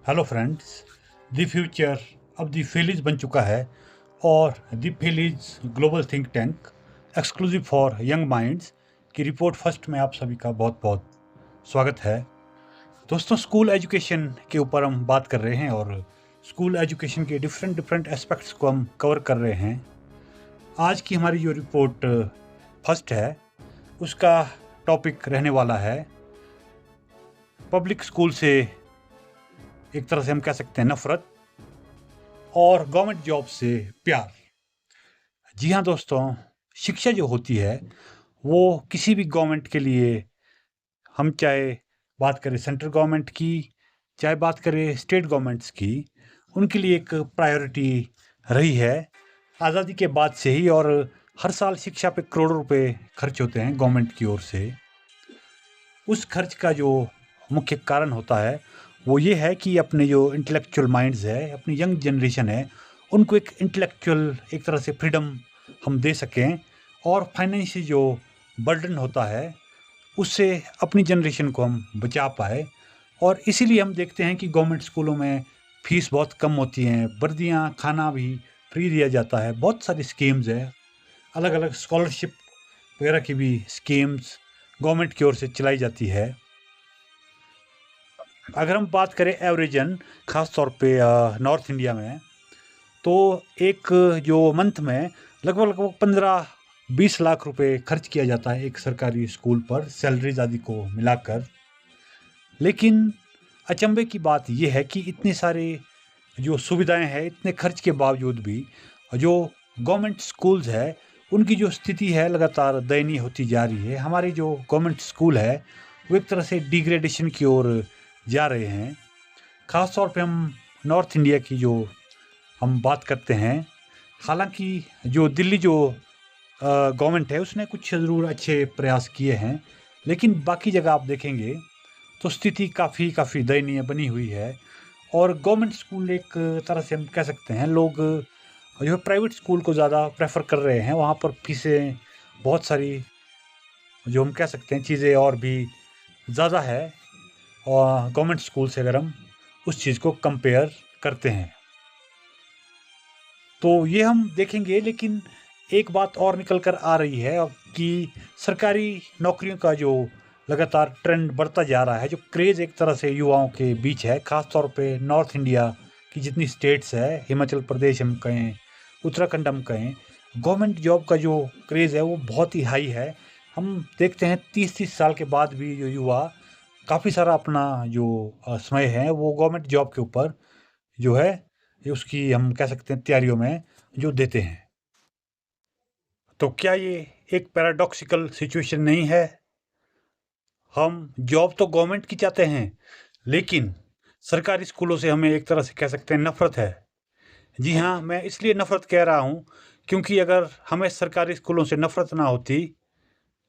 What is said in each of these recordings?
Hello friends, the future अब the फेलिज बन चुका है और द फेलिज global think tank exclusive for young minds की रिपोर्ट फर्स्ट में आप सभी का बहुत बहुत स्वागत है। दोस्तों, स्कूल एजुकेशन के ऊपर हम बात कर रहे हैं और स्कूल एजुकेशन के डिफरेंट डिफरेंट एस्पेक्ट्स को हम कवर कर रहे हैं। आज की हमारी जो रिपोर्ट फर्स्ट है उसका टॉपिक रहने वाला है पब्लिक स्कूल से एक तरह से हम कह सकते हैं नफरत और गवर्नमेंट जॉब से प्यार। जी हाँ दोस्तों, शिक्षा जो होती है वो किसी भी गवर्नमेंट के लिए, हम चाहे बात करें सेंट्रल गवर्नमेंट की, चाहे बात करें स्टेट गवर्नमेंट्स की, उनके लिए एक प्रायोरिटी रही है आज़ादी के बाद से ही। और हर साल शिक्षा पे करोड़ों रुपए खर्च होते हैं गवर्नमेंट की ओर से। उस खर्च का जो मुख्य कारण होता है वो ये है कि अपने जो इंटेलेक्चुअल माइंड्स है, अपनी यंग जनरेशन है, उनको एक इंटेलेक्चुअल एक तरह से फ्रीडम हम दे सकें और फाइनेंशियल जो बर्डन होता है उससे अपनी जनरेशन को हम बचा पाए। और इसीलिए हम देखते हैं कि गवर्नमेंट स्कूलों में फ़ीस बहुत कम होती हैं, वर्दियाँ, खाना भी फ्री दिया जाता है, बहुत सारी स्कीम्स हैं, अलग अलग स्कॉलरशिप वगैरह की भी स्कीम्स गवर्नमेंट की ओर से चलाई जाती है। अगर हम बात करें एवरेजन, ख़ास तौर पे नॉर्थ इंडिया में, तो एक जो मंथ में लगभग लगभग 15-20 लाख रुपए खर्च किया जाता है एक सरकारी स्कूल पर, सैलरीज आदि को मिलाकर। लेकिन अचंभे की बात यह है कि इतने सारे जो सुविधाएं हैं, इतने खर्च के बावजूद भी जो गवर्नमेंट स्कूल्स है उनकी जो स्थिति है लगातार दयनीय होती जा रही है। हमारे जो गवर्नमेंट स्कूल है वो एक तरह से डिग्रेडेशन की ओर जा रहे हैं। ख़ास तौर पे हम नॉर्थ इंडिया की जो हम बात करते हैं, हालांकि जो दिल्ली जो गवर्नमेंट है उसने कुछ ज़रूर अच्छे प्रयास किए हैं, लेकिन बाकी जगह आप देखेंगे तो स्थिति काफ़ी दयनीय बनी हुई है। और गवर्नमेंट स्कूल एक तरह से हम कह सकते हैं, लोग जो है प्राइवेट स्कूल को ज़्यादा प्रेफर कर रहे हैं। वहाँ पर फीसें बहुत सारी, जो हम कह सकते हैं चीज़ें और भी ज़्यादा है और गवर्नमेंट स्कूल से अगर हम उस चीज़ को कंपेयर करते हैं तो ये हम देखेंगे। लेकिन एक बात और निकल कर आ रही है अब कि सरकारी नौकरियों का जो लगातार ट्रेंड बढ़ता जा रहा है, जो क्रेज़ एक तरह से युवाओं के बीच है, ख़ास तौर पे नॉर्थ इंडिया की जितनी स्टेट्स है, हिमाचल प्रदेश हम कहें, उत्तराखंड हम कहें, गवर्नमेंट जॉब का जो क्रेज़ है वो बहुत ही हाई है। हम देखते हैं 30-30 साल के बाद भी जो युवा काफ़ी सारा अपना जो समय है वो गवर्नमेंट जॉब के ऊपर जो है ये उसकी हम कह सकते हैं तैयारियों में जो देते हैं। तो क्या ये एक पैराडॉक्सिकल सिचुएशन नहीं है? हम जॉब तो गवर्नमेंट की चाहते हैं, लेकिन सरकारी स्कूलों से हमें एक तरह से कह सकते हैं नफ़रत है। जी हाँ, मैं इसलिए नफ़रत कह रहा हूँ क्योंकि अगर हमें सरकारी स्कूलों से नफ़रत ना होती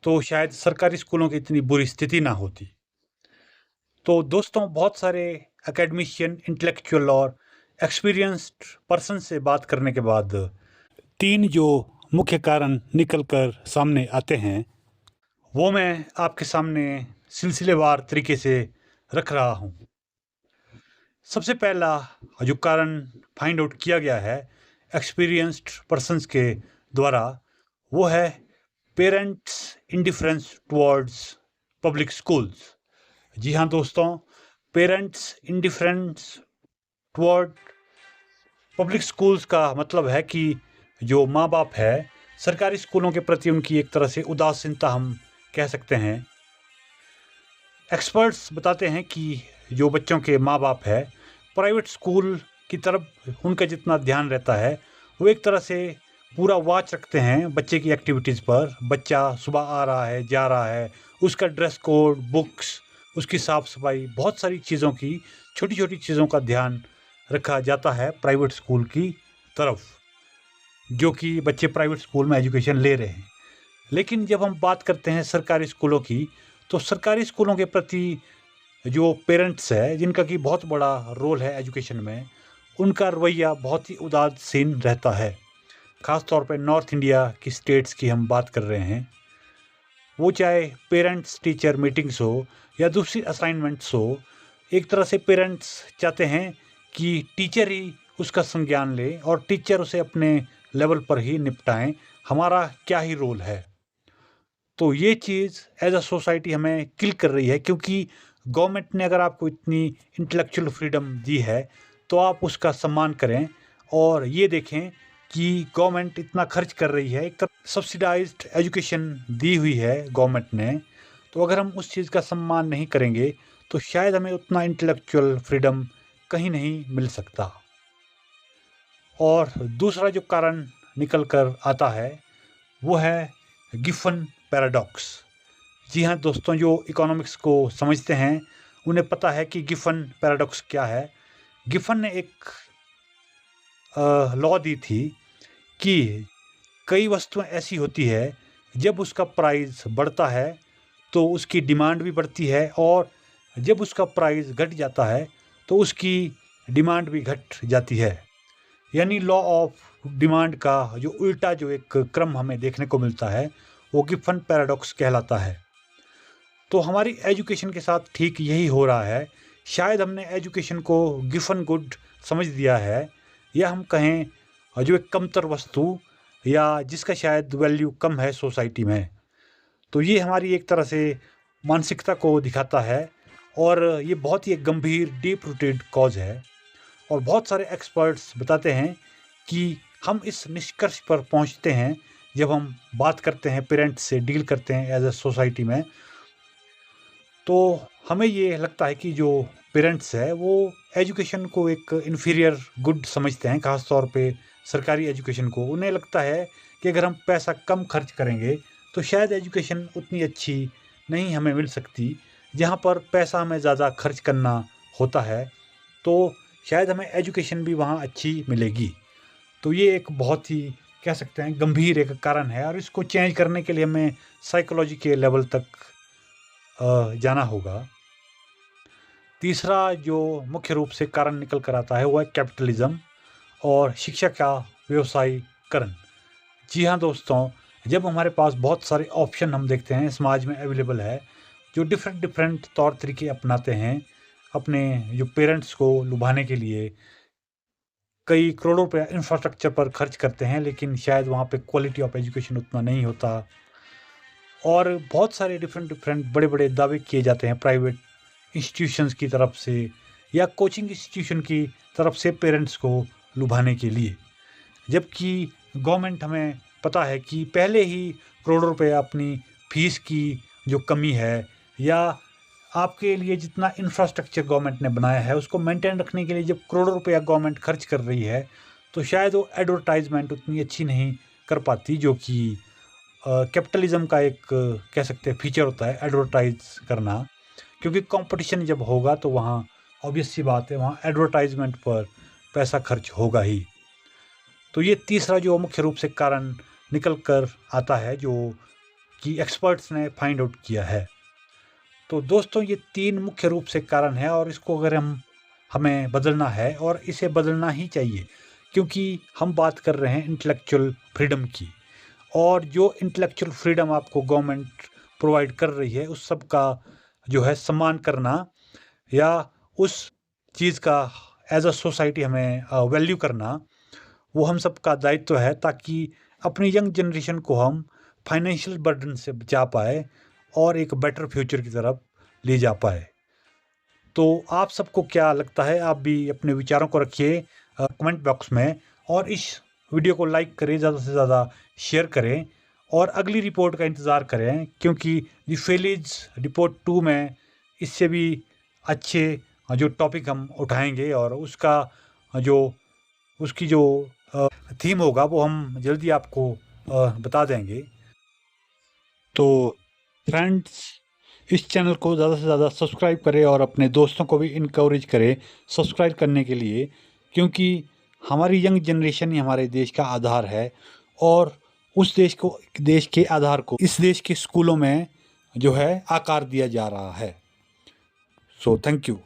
तो शायद सरकारी स्कूलों की इतनी बुरी स्थिति ना होती। तो दोस्तों, बहुत सारे एकेडमिशियन, इंटेलेक्चुअल और एक्सपीरियंस्ड पर्सन से बात करने के बाद 3 जो मुख्य कारण निकल कर सामने आते हैं वो मैं आपके सामने सिलसिलेवार तरीके से रख रहा हूँ। सबसे पहला जो कारण फाइंड आउट किया गया है एक्सपीरियंस्ड पर्सन्स के द्वारा वो है parents indifference towards public schools. जी हाँ दोस्तों, parents indifference toward public schools का मतलब है कि जो माँ बाप है सरकारी स्कूलों के प्रति उनकी एक तरह से उदासीनता हम कह सकते हैं। एक्सपर्ट्स बताते हैं कि जो बच्चों के माँ बाप है प्राइवेट स्कूल की तरफ उनका जितना ध्यान रहता है वो एक तरह से पूरा वॉच रखते हैं बच्चे की एक्टिविटीज़ पर। बच्चा सुबह आ रहा है, जा रहा है, उसका ड्रेस कोड, बुक्स, उसकी साफ़ सफाई, बहुत सारी चीज़ों की, छोटी छोटी चीज़ों का ध्यान रखा जाता है प्राइवेट स्कूल की तरफ, जो कि बच्चे प्राइवेट स्कूल में एजुकेशन ले रहे हैं। लेकिन जब हम बात करते हैं सरकारी स्कूलों की, तो सरकारी स्कूलों के प्रति जो पेरेंट्स है जिनका कि बहुत बड़ा रोल है एजुकेशन में, उनका रवैया बहुत ही उदासीन रहता है। ख़ास तौर पे नॉर्थ इंडिया की स्टेट्स की हम बात कर रहे हैं, वो चाहे पेरेंट्स टीचर मीटिंग्स हो या दूसरी असाइनमेंट्स हो, एक तरह से पेरेंट्स चाहते हैं कि टीचर ही उसका संज्ञान ले और टीचर उसे अपने लेवल पर ही निपटाएं, हमारा क्या ही रोल है। तो ये चीज़ एज अ सोसाइटी हमें किल कर रही है, क्योंकि गवर्नमेंट ने अगर आपको इतनी इंटेलेक्चुअल फ्रीडम दी है तो आप उसका सम्मान करें और ये देखें कि गवर्नमेंट इतना खर्च कर रही है, एक तरह सब्सिडाइज्ड एजुकेशन दी हुई है गवर्नमेंट ने। तो अगर हम उस चीज़ का सम्मान नहीं करेंगे तो शायद हमें उतना इंटेलेक्चुअल फ्रीडम कहीं नहीं मिल सकता। और दूसरा जो कारण निकल कर आता है वो है गिफन पैराडॉक्स। जी हाँ दोस्तों, जो इकोनॉमिक्स को समझते हैं उन्हें पता है कि गिफन पैराडॉक्स क्या है। गिफन ने एक लॉ दी थी कि कई वस्तुएं ऐसी होती है जब उसका प्राइस बढ़ता है तो उसकी डिमांड भी बढ़ती है, और जब उसका प्राइस घट जाता है तो उसकी डिमांड भी घट जाती है। यानी लॉ ऑफ डिमांड का जो उल्टा जो एक क्रम हमें देखने को मिलता है वो गिफन पैराडॉक्स कहलाता है। तो हमारी एजुकेशन के साथ ठीक यही हो रहा है। शायद हमने एजुकेशन को गिफन गुड समझ दिया है, या हम कहें जो एक कमतर वस्तु या जिसका शायद वैल्यू कम है सोसाइटी में। तो ये हमारी एक तरह से मानसिकता को दिखाता है और ये बहुत ही एक गंभीर डीप रूटेड कॉज है। और बहुत सारे एक्सपर्ट्स बताते हैं कि हम इस निष्कर्ष पर पहुंचते हैं जब हम बात करते हैं, पेरेंट्स से डील करते हैं एज ए सोसाइटी में। तो हमें ये लगता है कि जो पेरेंट्स है वो एजुकेशन को एक इन्फीरियर गुड समझते हैं, ख़ास तौर पे सरकारी एजुकेशन को। उन्हें लगता है कि अगर हम पैसा कम खर्च करेंगे तो शायद एजुकेशन उतनी अच्छी नहीं हमें मिल सकती। जहाँ पर पैसा हमें ज़्यादा खर्च करना होता है तो शायद हमें एजुकेशन भी वहाँ अच्छी मिलेगी। तो ये एक बहुत ही कह सकते हैं गंभीर एक कारण है, और इसको चेंज करने के लिए हमें साइकोलॉजी के लेवल तक जाना होगा। तीसरा जो मुख्य रूप से कारण निकल कर आता है वो है कैपिटलिज्म और शिक्षा का व्यवसायीकरण। जी हाँ दोस्तों, जब हमारे पास बहुत सारे ऑप्शन हम देखते हैं समाज में अवेलेबल है, जो डिफरेंट तौर तरीके अपनाते हैं अपने जो पेरेंट्स को लुभाने के लिए, कई करोड़ों रुपया इंफ्रास्ट्रक्चर पर खर्च करते हैं लेकिन शायद वहाँ पे क्वालिटी ऑफ एजुकेशन उतना नहीं होता, और बहुत सारे डिफरेंट बड़े बड़े दावे किए जाते हैं प्राइवेट इंस्टीट्यूशंस की तरफ से या कोचिंग इंस्टीट्यूशन की तरफ से पेरेंट्स को लुभाने के लिए। जबकि गवर्नमेंट, हमें पता है कि पहले ही करोड़ों रुपए अपनी फीस की जो कमी है या आपके लिए जितना इंफ्रास्ट्रक्चर गवर्नमेंट ने बनाया है उसको मेंटेन रखने के लिए जब करोड़ों रुपया गवर्नमेंट खर्च कर रही है तो शायद वो एडवर्टाइजमेंट उतनी अच्छी नहीं कर पाती, जो कि कैपिटलिज्म का एक कह सकते हैं फीचर होता है एडवर्टाइज करना। क्योंकि कंपटीशन जब होगा तो वहाँ ऑब्वियस सी बात है वहाँ एडवर्टाइजमेंट पर पैसा खर्च होगा ही। तो ये तीसरा जो मुख्य रूप से कारण निकल कर आता है जो कि एक्सपर्ट्स ने फाइंड आउट किया है। तो दोस्तों ये तीन मुख्य रूप से कारण है और इसको अगर हमें बदलना है और इसे बदलना ही चाहिए, क्योंकि हम बात कर रहे हैं इंटेलेक्चुअल फ्रीडम की, और जो इंटेलेक्चुअल फ्रीडम आपको गवर्नमेंट प्रोवाइड कर रही है उस सब का जो है सम्मान करना या उस चीज़ का एज अ सोसाइटी हमें वैल्यू करना, वो हम सब का दायित्व है, ताकि अपनी यंग जनरेशन को हम फाइनेंशियल बर्डन से बचा पाए और एक बेटर फ्यूचर की तरफ ले जा पाए। तो आप सबको क्या लगता है? आप भी अपने विचारों को रखिए कमेंट बॉक्स में, और इस वीडियो को लाइक करें, ज़्यादा से ज़्यादा शेयर करें और अगली रिपोर्ट का इंतज़ार करें, क्योंकि द फेलिज रिपोर्ट 2 में इससे भी अच्छे जो टॉपिक हम उठाएंगे और उसकी जो थीम होगा वो हम जल्दी आपको बता देंगे। तो फ्रेंड्स, इस चैनल को ज़्यादा से ज़्यादा सब्सक्राइब करें और अपने दोस्तों को भी इनकरेज करें सब्सक्राइब करने के लिए, क्योंकि हमारी यंग जनरेशन ही हमारे देश का आधार है, और उस देश के आधार को इस देश के स्कूलों में जो है आकार दिया जा रहा है। So thank you.